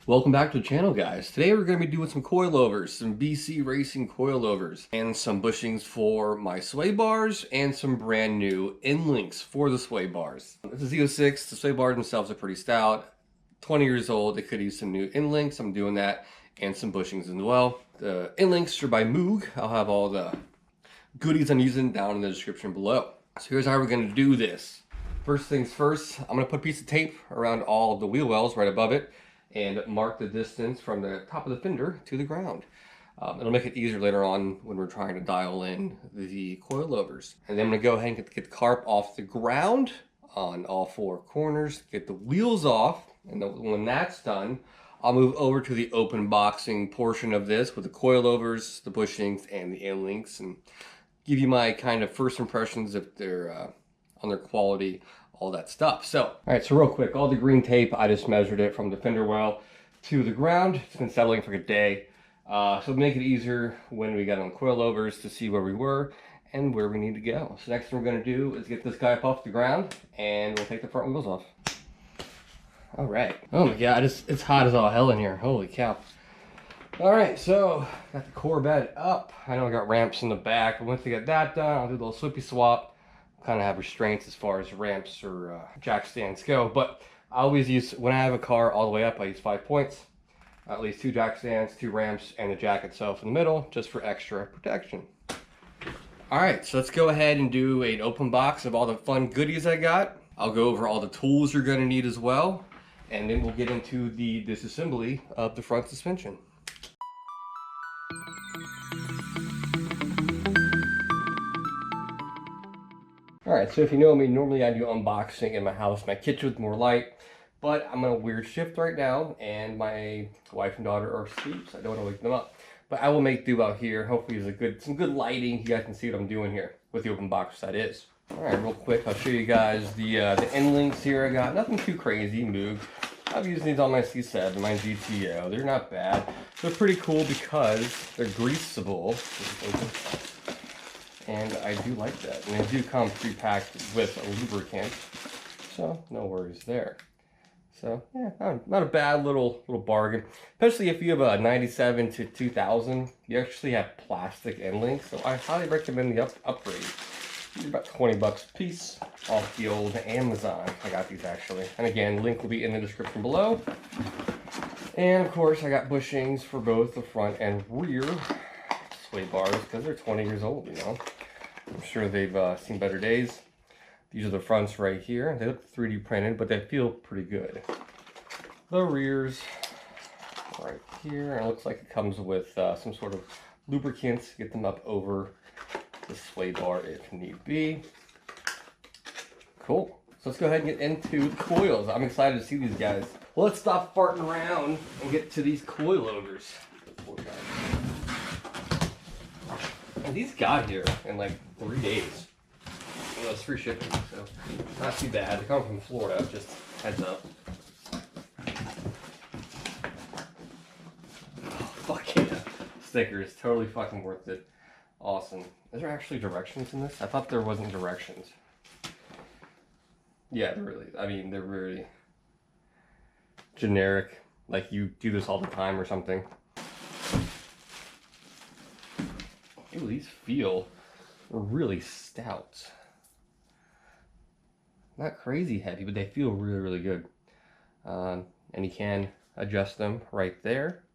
Welcome back to the channel, guys. Today we're going to be doing some coilovers, some BC Racing coilovers, and some bushings for my sway bars, and some brand new end links for the sway bars. This is Z06. The sway bars themselves are pretty stout. 20 years old. They could use some new end links. I'm doing that, and some bushings as well. The end links are by Moog. I'll have all the goodies I'm using down in the description below. So here's how we're going to do this. First things first, I'm going to put a piece of tape around all of the wheel wells right above it, and mark the distance from the top of the fender to the ground. It'll make it easier later on when we're trying to dial in the coilovers. And then I'm gonna go ahead and get the carp off the ground on all four corners, get the wheels off, and then when that's done, I'll move over to the open boxing portion of this with the coilovers, the bushings, and the end links, and give you my kind of first impressions if they're on their quality, all that stuff. So, all right, so real quick, all the green tape, I just measured it from the fender well to the ground. It's been settling for a day. So make it easier when we got on coilovers to see where we were and where we need to go. So next thing we're gonna do is get this guy up off the ground and we'll take the front wheels off. All right. Oh my God, it's hot as all hell in here. Holy cow. All right, so got the Corvette up. I know I got ramps in the back. Once we get that done, I'll do a little slippy swap. Kind of have restraints as far as ramps or jack stands go, but I always use, when I have a car all the way up, I use 5 points, at least 2 jack stands, 2 ramps, and the jack itself in the middle, just for extra protection. All right, so let's go ahead and do an open box of all the fun goodies I got. I'll go over all the tools you're going to need as well, and then we'll get into the disassembly of the front suspension. Alright, so if you know me, normally I do unboxing in my house. My kitchen's more light, but I'm on a weird shift right now, and my wife and daughter are asleep, so I don't want to wake them up. But I will make do out here. Hopefully there's some good lighting. You guys can see what I'm doing here with the open box, that is. Alright, real quick, I'll show you guys the end links here I got. Nothing too crazy, Moog. I've used these on my C7, my GTO. They're not bad. They're pretty cool because they're greasable. And I do like that. And they do come pre-packed with a lubricant, so no worries there. So yeah, not a bad little bargain. Especially if you have a 97 to 2000, you actually have plastic end links. So I highly recommend the upgrade. These are about 20 bucks a piece off the old Amazon. I got these actually. And again, link will be in the description below. And of course, I got bushings for both the front and rear sway bars because they're 20 years old, you know. I'm sure they've seen better days. These are the fronts right here. They look 3D printed, but they feel pretty good. The rears right here. And it looks like it comes with some sort of lubricants to get them up over the sway bar if need be. Cool. So let's go ahead and get into the coils. I'm excited to see these guys. Well, let's stop farting around and get to these coilovers. And these got here in like 3 days. Well, it's free shipping, so not too bad. They come from Florida, just heads up. Oh, fuck yeah. Stickers, totally fucking worth it. Awesome. Is there actually directions in this? I thought there wasn't directions. Yeah, they're really generic. Like you do this all the time or something. Ooh, these feel really stout. Not crazy heavy, but they feel really, really good. And you can adjust them right there.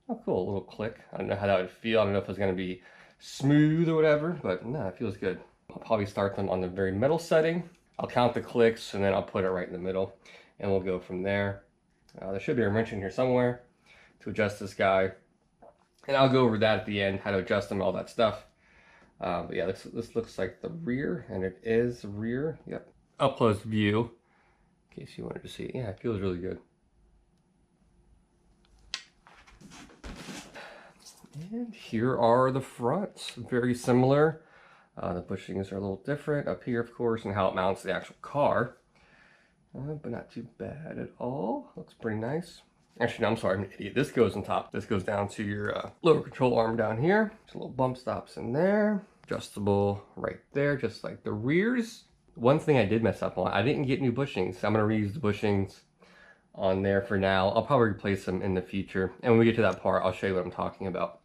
Oh, cool, a little click. I don't know how that would feel. I don't know if it's going to be smooth or whatever, but no, it feels good. I'll probably start them on the very middle setting. I'll count the clicks, and then I'll put it right in the middle, and we'll go from there. There should be a wrench in here somewhere to adjust this guy. And I'll go over that at the end, how to adjust them, all that stuff. But yeah, this looks like the rear, and it is the rear. Yep. Up close view, in case you wanted to see it. Yeah, it feels really good. And here are the fronts, very similar. The bushings are a little different up here, of course, and how it mounts the actual car. But not too bad at all. Looks pretty nice. Actually, no, I'm sorry, I'm an idiot. This goes on top. This goes down to your lower control arm down here. Just a little bump stops in there. Adjustable right there, just like the rears. One thing I did mess up on, I didn't get new bushings. I'm going to reuse the bushings on there for now. I'll probably replace them in the future. And when we get to that part, I'll show you what I'm talking about.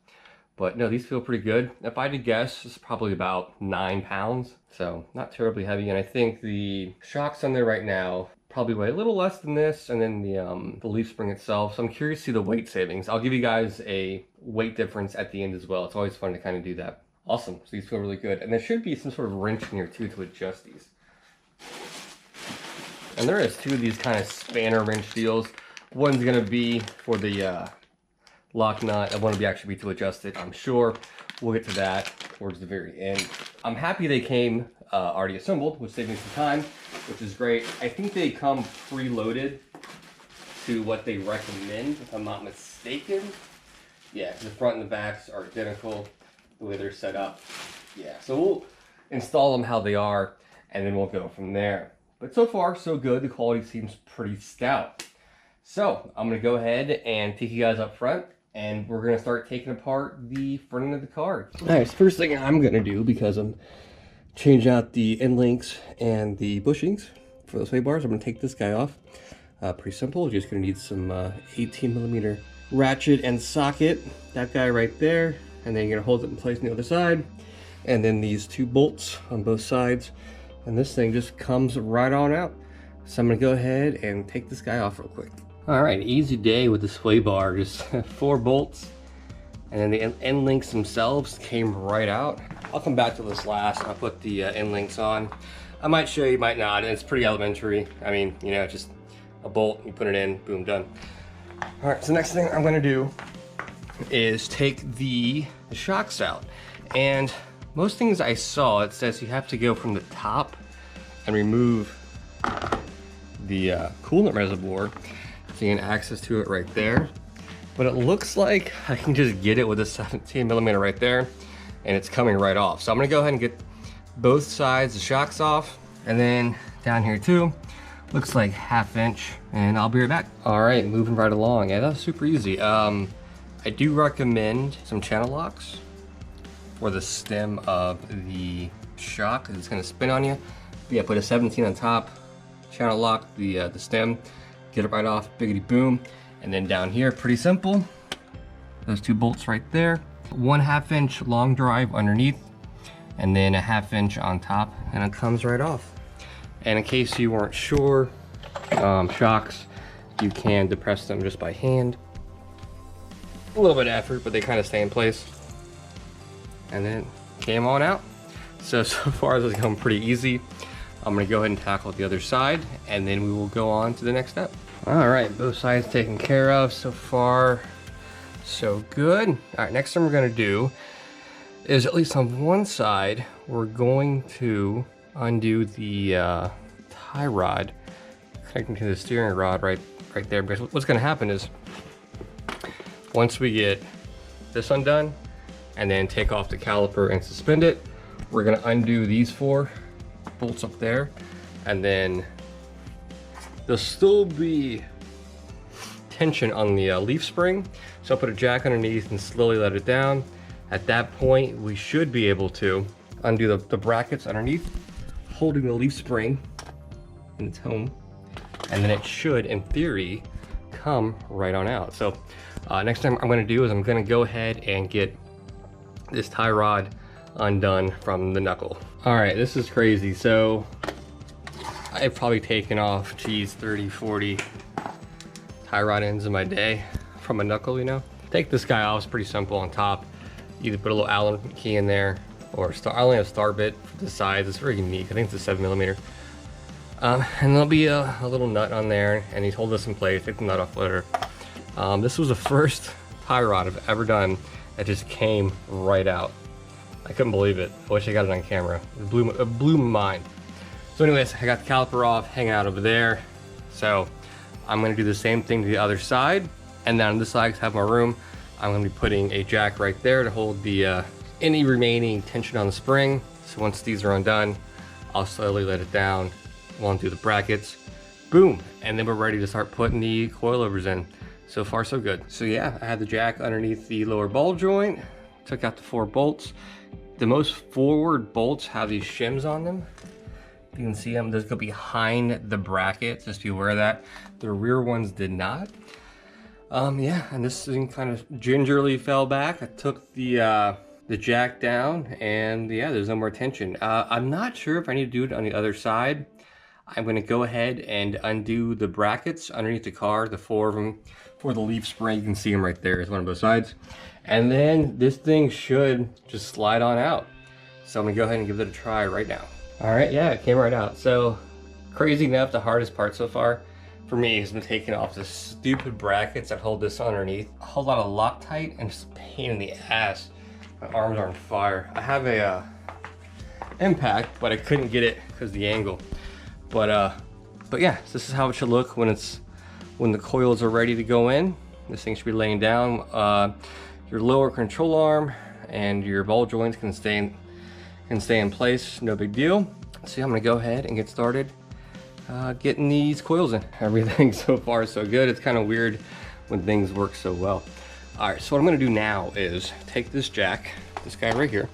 But no, these feel pretty good. If I had to guess, it's probably about 9 pounds. So not terribly heavy. And I think the shocks on there right now probably weigh a little less than this. And then the leaf spring itself. So I'm curious to see the weight savings. I'll give you guys a weight difference at the end as well. It's always fun to kind of do that. Awesome. So these feel really good. And there should be some sort of wrench in here too to adjust these. And there is 2 of these kind of spanner wrench deals. One's going to be for the lock nut, and one will actually be to adjust it, I'm sure. We'll get to that towards the very end. I'm happy they came already assembled, which saved me some time, which is great. I think they come preloaded to what they recommend, if I'm not mistaken. Yeah, the front and the backs are identical the way they're set up. Yeah, so we'll install them how they are, and then we'll go from there. But so far, so good. The quality seems pretty stout. So I'm gonna go ahead and take you guys up front, and we're gonna start taking apart the front end of the car. All right, so first thing I'm gonna do, because I'm changing out the end links and the bushings for the sway bars, I'm gonna take this guy off. Pretty simple, just gonna need some 18mm ratchet and socket, that guy right there, and then you're gonna hold it in place on the other side, and then these 2 bolts on both sides, and this thing just comes right on out. So I'm gonna go ahead and take this guy off real quick. All right, easy day with the sway bar, just 4 bolts, and then the end links themselves came right out. I'll come back to this last. I'll put the end links on. I might show you, might not. It's pretty elementary. I mean, you know, just a bolt, you put it in, boom, done. All right, so the next thing I'm gonna do is take the shocks out. And most things I saw, it says you have to go from the top and remove the coolant reservoir, so you can access to it right there. But it looks like I can just get it with a 17mm right there, and it's coming right off. So I'm gonna go ahead and get both sides the shocks off, and then down here too, looks like 1/2 inch, and I'll be right back. All right, moving right along. Yeah, that's super easy. I do recommend some channel locks for the stem of the shock, because it's gonna spin on you. But yeah, put a 17 on top, channel lock the stem, get it right off, biggity boom. And then down here, pretty simple, those 2 bolts right there. 1/2 inch long drive underneath, and then a 1/2 inch on top, and it comes right off. And in case you weren't sure, shocks, you can depress them just by hand. A little bit of effort, but they kind of stay in place. And then it came on out. So far this is going pretty easy. I'm gonna go ahead and tackle the other side, and then we will go on to the next step. All right, both sides taken care of. So far, so good. All right, next thing we're gonna do is, at least on one side, we're going to undo the tie rod connecting to the steering rod right there. Because what's gonna happen is, once we get this undone, and then take off the caliper and suspend it, we're gonna undo these 4 bolts up there, and then there'll still be tension on the leaf spring. So I'll put a jack underneath and slowly let it down. At that point, we should be able to undo the brackets underneath, holding the leaf spring in its home, and then it should, in theory, come right on out. So next time I'm gonna do is I'm gonna go ahead and get this tie rod undone from the knuckle. All right, this is crazy. So I've probably taken off, geez, 30, 40 tie rod ends in my day from a knuckle, you know? Take this guy off, it's pretty simple on top. Either put a little Allen key in there, or I only have star bit for the sides. It's very unique. I think it's a 7mm. And there'll be a little nut on there, and he's hold this in place, take the nut off later. This was the first tie rod I've ever done that just came right out. I couldn't believe it. I wish I got it on camera. It blew my mind. So anyways, I got the caliper off, hanging out over there. So I'm gonna do the same thing to the other side. And then on this side, I have my room, I'm gonna be putting a jack right there to hold the any remaining tension on the spring. So once these are undone, I'll slowly let it down. We'll undo the brackets, boom. And then we're ready to start putting the coilovers in. So far, so good. So yeah, I had the jack underneath the lower ball joint, took out the 4 bolts. The most forward bolts have these shims on them. You can see them, those go behind the bracket, just be aware of that. The rear ones did not. Yeah, and this thing kind of gingerly fell back. I took the jack down, and yeah, there's no more tension. I'm not sure if I need to do it on the other side. I'm gonna go ahead and undo the brackets underneath the car, the 4 of them, for the leaf spring. You can see them right there. There's one on both sides. And then this thing should just slide on out. So I'm gonna go ahead and give it a try right now. All right, yeah, it came right out. So crazy enough, the hardest part so far for me has been taking off the stupid brackets that hold this underneath. A whole lot of Loctite and just a pain in the ass. My arms are on fire. I have a impact, but I couldn't get it because of the angle. But yeah, so this is how it should look when the coils are ready to go in. This thing should be laying down. Your lower control arm and your ball joints can stay in place, no big deal. So I'm gonna go ahead and get started getting these coils in. Everything so far so good. It's kind of weird when things work so well. All right, so what I'm gonna do now is take this jack, this guy right here,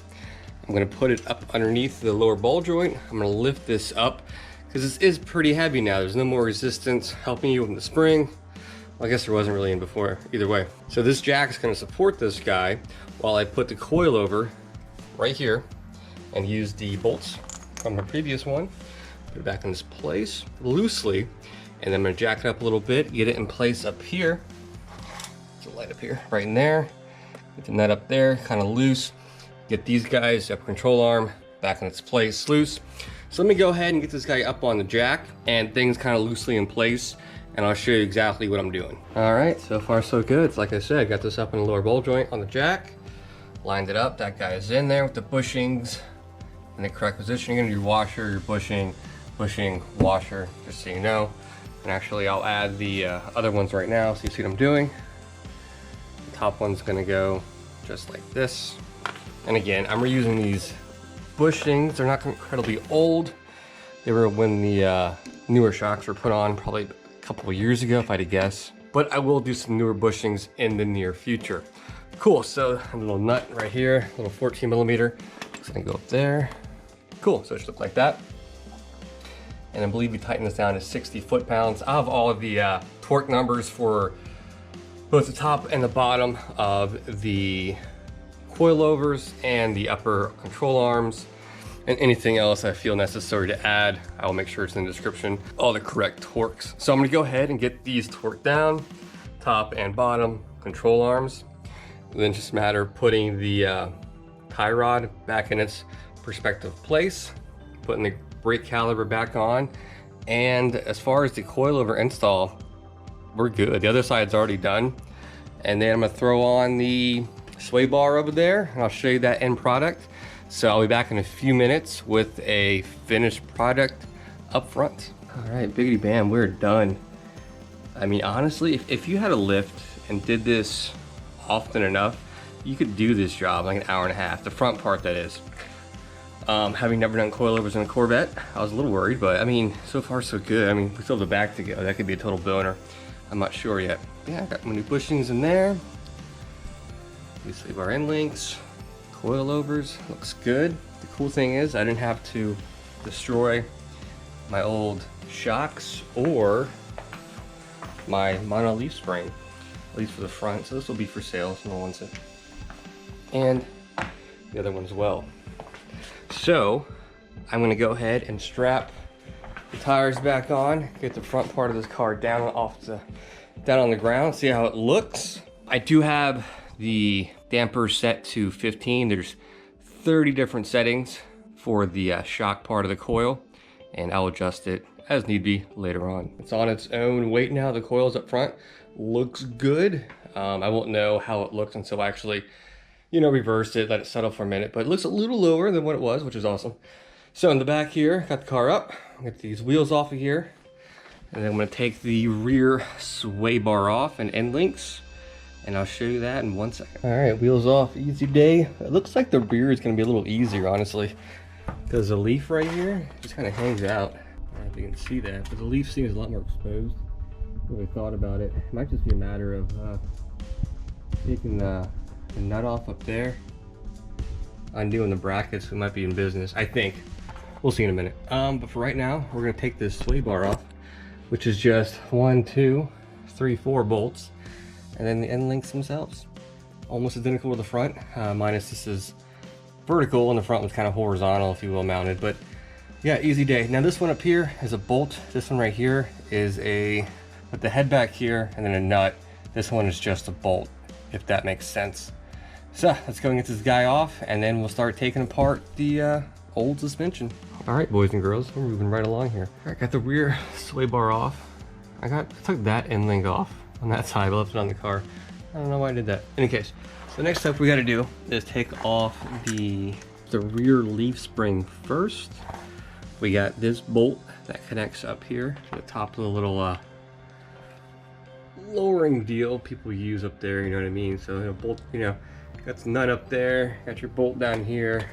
I'm gonna put it up underneath the lower ball joint. I'm gonna lift this up because this is pretty heavy now. There's no more resistance helping you with the spring. Well, I guess there wasn't really in before, either way. So this jack is gonna support this guy while I put the coil over right here and use the bolts from the previous one, put it back in this place loosely, and then I'm gonna jack it up a little bit, get it in place up here. There's a light up here, right in there. Get the nut up there, kind of loose. Get these guys, up control arm, back in its place, loose. So let me go ahead and get this guy up on the jack and things kind of loosely in place, and I'll show you exactly what I'm doing. All right, so far so good. It's like I said, got this up in the lower ball joint on the jack, lined it up. That guy is in there with the bushings in the correct position. You're gonna do your washer, your bushing, washer, just so you know. And actually I'll add the other ones right now so you see what I'm doing. The top one's gonna go just like this. And again, I'm reusing these bushings. They're not incredibly old. They were when the newer shocks were put on, probably a couple of years ago if I had to guess. But I will do some newer bushings in the near future. Cool, so a little nut right here, a little 14 millimeter. It's gonna go up there. Cool, so it should look like that. And I believe we tightened this down to 60 foot-pounds. I have all of the torque numbers for both the top and the bottom of the coilovers and the upper control arms, and anything else I feel necessary to add, I will make sure it's in the description, all the correct torques. So I'm gonna go ahead and get these torqued down, top and bottom control arms. And then just a matter of putting the tie rod back in its respective place, putting the brake caliper back on, and as far as the coilover install, we're good. The other side's already done. And then I'm gonna throw on the sway bar over there, and I'll show you that end product. So I'll be back in a few minutes with a finished product up front. All right, biggity bam, we're done. I mean, honestly, if you had a lift and did this often enough, you could do this job like an hour and a half, the front part that is. Having never done coilovers in a Corvette, I was a little worried, but I mean, so far so good. I mean, we still have the back to go. That could be a total boner. I'm not sure yet. Yeah, I got my new bushings in there. These leave our end links, coilovers, looks good. The cool thing is I didn't have to destroy my old shocks or my mono leaf spring, at least for the front. So this will be for sale if someone wants it. And the other one as well. So I'm gonna go ahead and strap the tires back on, get the front part of this car down on the ground, see how it looks. I do have the damper set to 15. There's 30 different settings for the shock part of the coil, and I'll adjust it as need be later on. It's on its own weight now. The coil's up front, looks good. I won't know how it looks until I actually, reverse it, let it settle for a minute, but it looks a little lower than what it was, which is awesome. So in the back here, got the car up, get these wheels off of here, and then I'm gonna take the rear sway bar off and end links, and I'll show you that in 1 second. All right, wheels off, easy day. It looks like the rear is gonna be a little easier, honestly, because the leaf right here just kind of hangs out. I don't know if you can see that, but the leaf seems a lot more exposed. Really thought about it. It might just be a matter of taking the nut off up there, undoing the brackets. We might be in business, I think. We'll see in a minute. But for right now, we're gonna take this sway bar off, which is just 1, 2, 3, 4 bolts, and then the end links themselves. Almost identical to the front, minus this is vertical and the front was kind of horizontal, if you will, mounted. But yeah, easy day. Now this one up here is a bolt. This one right here is with the head back here and then a nut. This one is just a bolt, if that makes sense. So let's go and get this guy off, and then we'll start taking apart the old suspension. All right, boys and girls, we're moving right along here. All right, got the rear sway bar off. I took that end link off on that side, but left it on the car. I don't know why I did that. In any case, the next step we got to do is take off the rear leaf spring first. We got this bolt that connects up here to the top of the little lowering deal people use up there, you know what I mean? So, you know, bolt, you know, got the nut up there, got your bolt down here.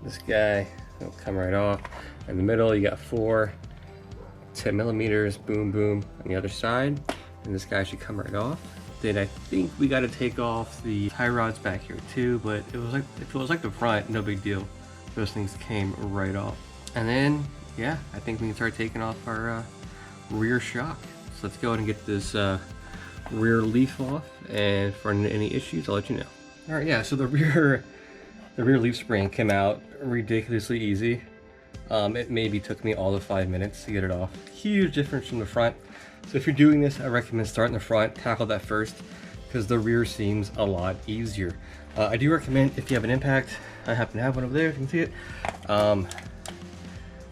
This guy will come right off. In the middle, you got 4 10mm, boom, boom, on the other side. And this guy should come right off. Then I think we got to take off the tie rods back here too, but it was like, if it was like the front, no big deal. Those things came right off. And then, yeah, I think we can start taking off our rear shock. So let's go ahead and get this rear leaf off, and for any issues, I'll let you know. All right, yeah, so the rear leaf spring came out ridiculously easy. It maybe took me all of 5 minutes to get it off. Huge difference from the front. So if you're doing this, I recommend starting the front, tackle that first, because the rear seems a lot easier. I do recommend, if you have an impact, I happen to have one over there, if you can see it.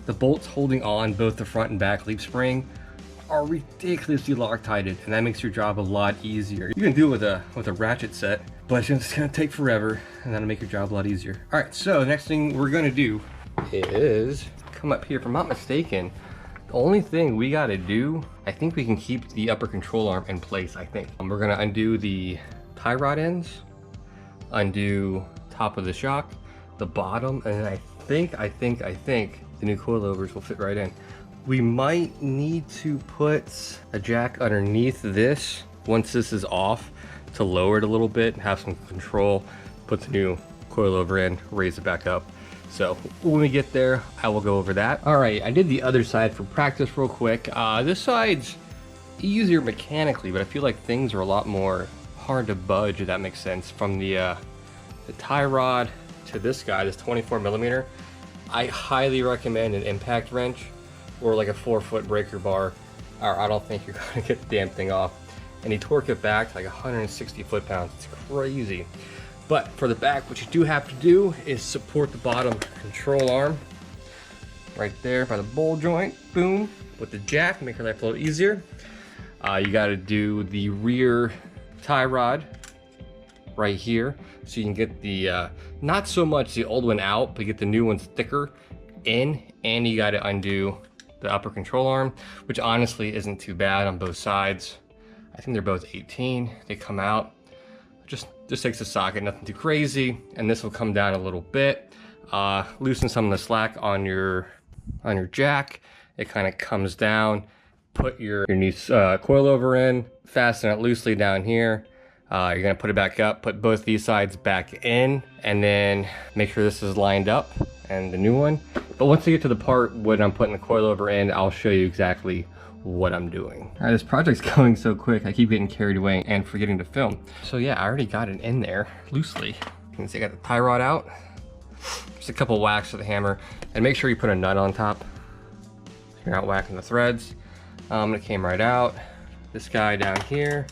The bolts holding on both the front and back leaf spring are ridiculously Loctited, and that makes your job a lot easier. You can do it with a ratchet set, but it's gonna take forever, and that'll make your job a lot easier. All right, so the next thing we're gonna do is come up here. If I'm not mistaken, the only thing we gotta do, I think we can keep the upper control arm in place, I think. We're gonna undo the tie rod ends, undo top of the shock, the bottom, and then I think the new coilovers will fit right in. We might need to put a jack underneath this once this is off to lower it a little bit and have some control, put the new coilover in, raise it back up. So when we get there, I will go over that. All right, I did the other side for practice real quick. This side's easier mechanically, but I feel like things are a lot more hard to budge, if that makes sense. From the tie rod to this guy, this 24mm, I highly recommend an impact wrench or like a 4-foot breaker bar, or I don't think you're gonna get the damn thing off. And you torque it back to like 160 foot-pounds. It's crazy. But for the back, what you do have to do is support the bottom control arm right there by the bowl joint, boom, with the jack, make your life a little easier. You gotta do the rear tie rod right here, so you can get the, not so much the old one out, but get the new ones thicker in, and you gotta undo the upper control arm, which honestly isn't too bad on both sides. I think they're both 18, they come out. Just takes a socket, nothing too crazy, and this will come down a little bit. Loosen some of the slack on your jack. It kind of comes down. Put your new coilover in, fasten it loosely down here. You're gonna put it back up, put both these sides back in, and then make sure this is lined up and the new one. But once you get to the part when I'm putting the coilover in, I'll show you exactly what I'm doing. All right, this project's going so quick, I keep getting carried away and forgetting to film. So yeah, I already got it in there loosely. You can see I got the tie rod out. Just a couple whacks with the hammer, and make sure you put a nut on top so you're not whacking the threads. It came right out. This guy down here,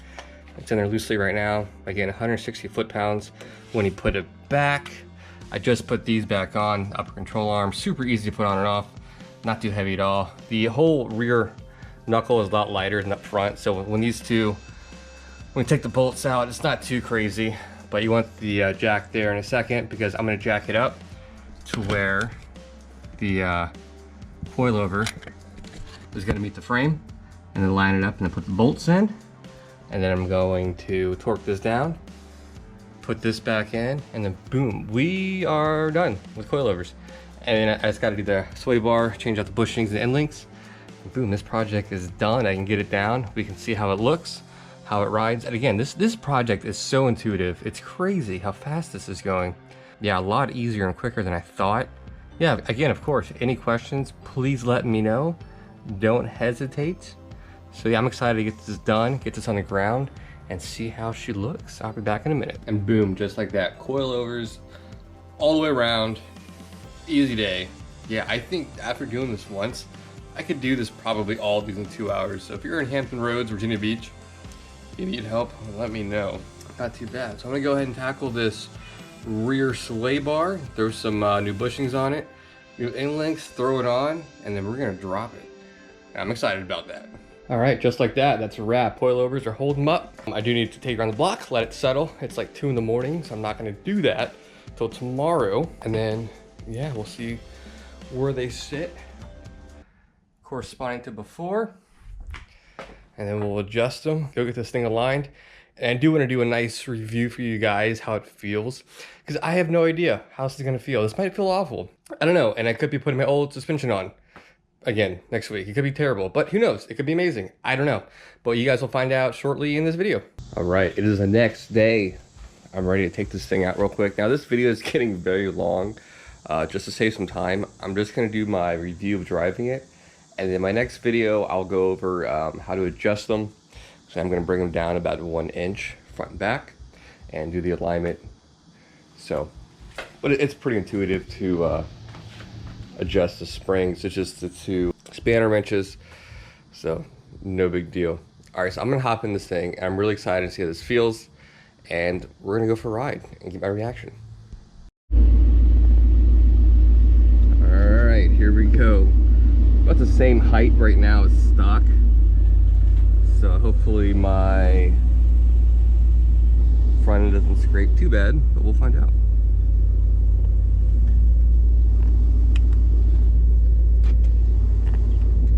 it's in there loosely right now. Again, 160 foot-pounds. When you put it back, I just put these back on, upper control arm, super easy to put on and off, not too heavy at all. The whole rear knuckle is a lot lighter than up front, so when you take the bolts out, it's not too crazy, but you want the jack there in a second, because I'm gonna jack it up to where the coilover is gonna meet the frame, and then line it up and then put the bolts in, and then I'm going to torque this down, put this back in, and then boom, we are done with coilovers. And then I just gotta do the sway bar, change out the bushings and end links. Boom, this project is done. I can get it down. We can see how it looks, how it rides. And again, this project is so intuitive. It's crazy how fast this is going. Yeah, a lot easier and quicker than I thought. yeah, again, of course, any questions, please let me know. Don't hesitate. So yeah, I'm excited to get this done, get this on the ground, and see how she looks. I'll be back in a minute. And boom, just like that, coilovers all the way around, easy day. Yeah, I think after doing this once, I could do this probably all these in 2 hours. So if you're in Hampton Roads, Virginia Beach, you need help, let me know. Not too bad. So I'm gonna go ahead and tackle this rear sway bar, throw some new bushings on it, new end links, throw it on, and then we're gonna drop it. I'm excited about that. All right, just like that, that's a wrap. Coilovers are holding them up. I do need to take it around the block, let it settle. It's like 2 in the morning, so I'm not gonna do that till tomorrow. And then, yeah, we'll see where they sit, corresponding to before. And then we'll adjust them, go get this thing aligned. And I do want to do a nice review for you guys, how it feels. Because I have no idea how this is going to feel. This might feel awful. I don't know. And I could be putting my old suspension on again next week. It could be terrible, but who knows? It could be amazing. I don't know. But you guys will find out shortly in this video. All right, it is the next day. I'm ready to take this thing out real quick. Now this video is getting very long. Just to save some time, I'm just going to do my review of driving it. And then my next video, I'll go over how to adjust them. So I'm going to bring them down about 1 inch front and back and do the alignment. So, but it's pretty intuitive to adjust the springs. It's just the 2 spanner wrenches, so no big deal. All right, so I'm going to hop in this thing. I'm really excited to see how this feels, and we're going to go for a ride and get my reaction. All right, here we go. About the same height right now as stock, so hopefully my front end doesn't scrape too bad, but we'll find out.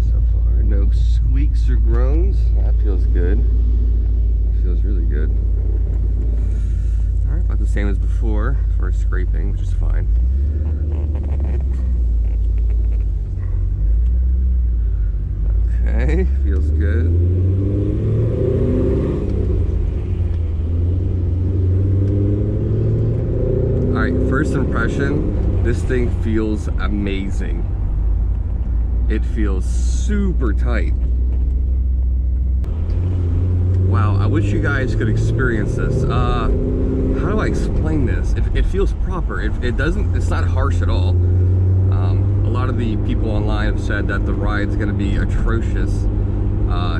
So far, no squeaks or groans. That feels good. That feels really good. All right, about the same as before for scraping, which is fine. Okay, feels good. All right, first impression, this thing feels amazing. It feels super tight. Wow, I wish you guys could experience this. How do I explain this? It feels proper. It's not harsh at all. A lot of the people online have said that the ride's gonna be atrocious.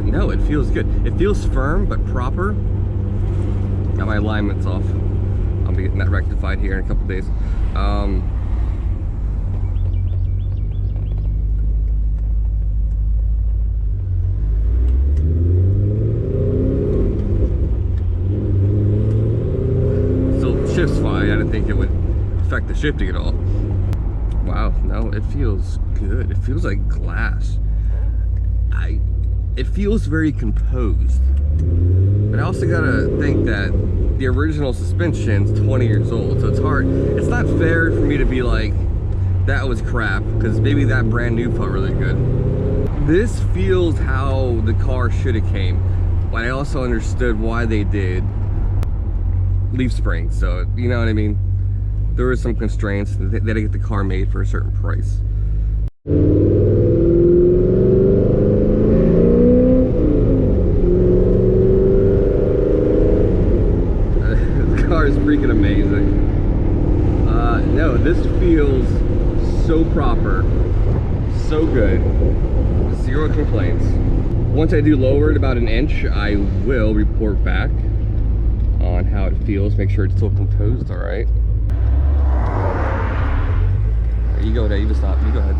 No, it feels good. It feels firm, but proper. Got my alignments off. I'll be getting that rectified here in a couple days. Still shifts fine. I didn't think it would affect the shifting at all. Wow, no, it feels good. It feels like glass. It feels very composed. But I also gotta think that the original suspension's 20 years old, so it's hard. It's not fair for me to be like, that was crap, because maybe that brand new felt really good. This feels how the car should have came, but I also understood why they did leaf springs, so you know what I mean? There were some constraints. They had to get the car made for a certain price. This car is freaking amazing. No, this feels so proper, so good. 0 complaints. Once I do lower it about 1 inch, I will report back on how it feels. Make sure it's still composed, all right? You go ahead, you can stop, you go ahead.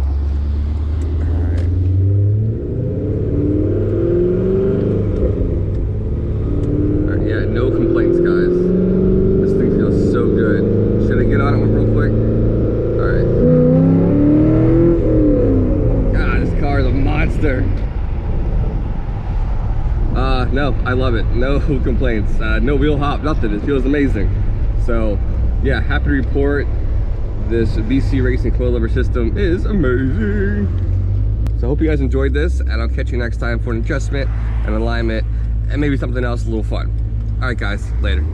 Alright. Alright, yeah, no complaints, guys. This thing feels so good. Should I get on it real quick? Alright. God, this car is a monster. No, I love it. No complaints. No wheel hop, nothing. It feels amazing. So, yeah, happy to report. This BC Racing coilover system is amazing. So I hope you guys enjoyed this, and I'll catch you next time for an adjustment, an alignment, and maybe something else a little fun. All right, guys, later.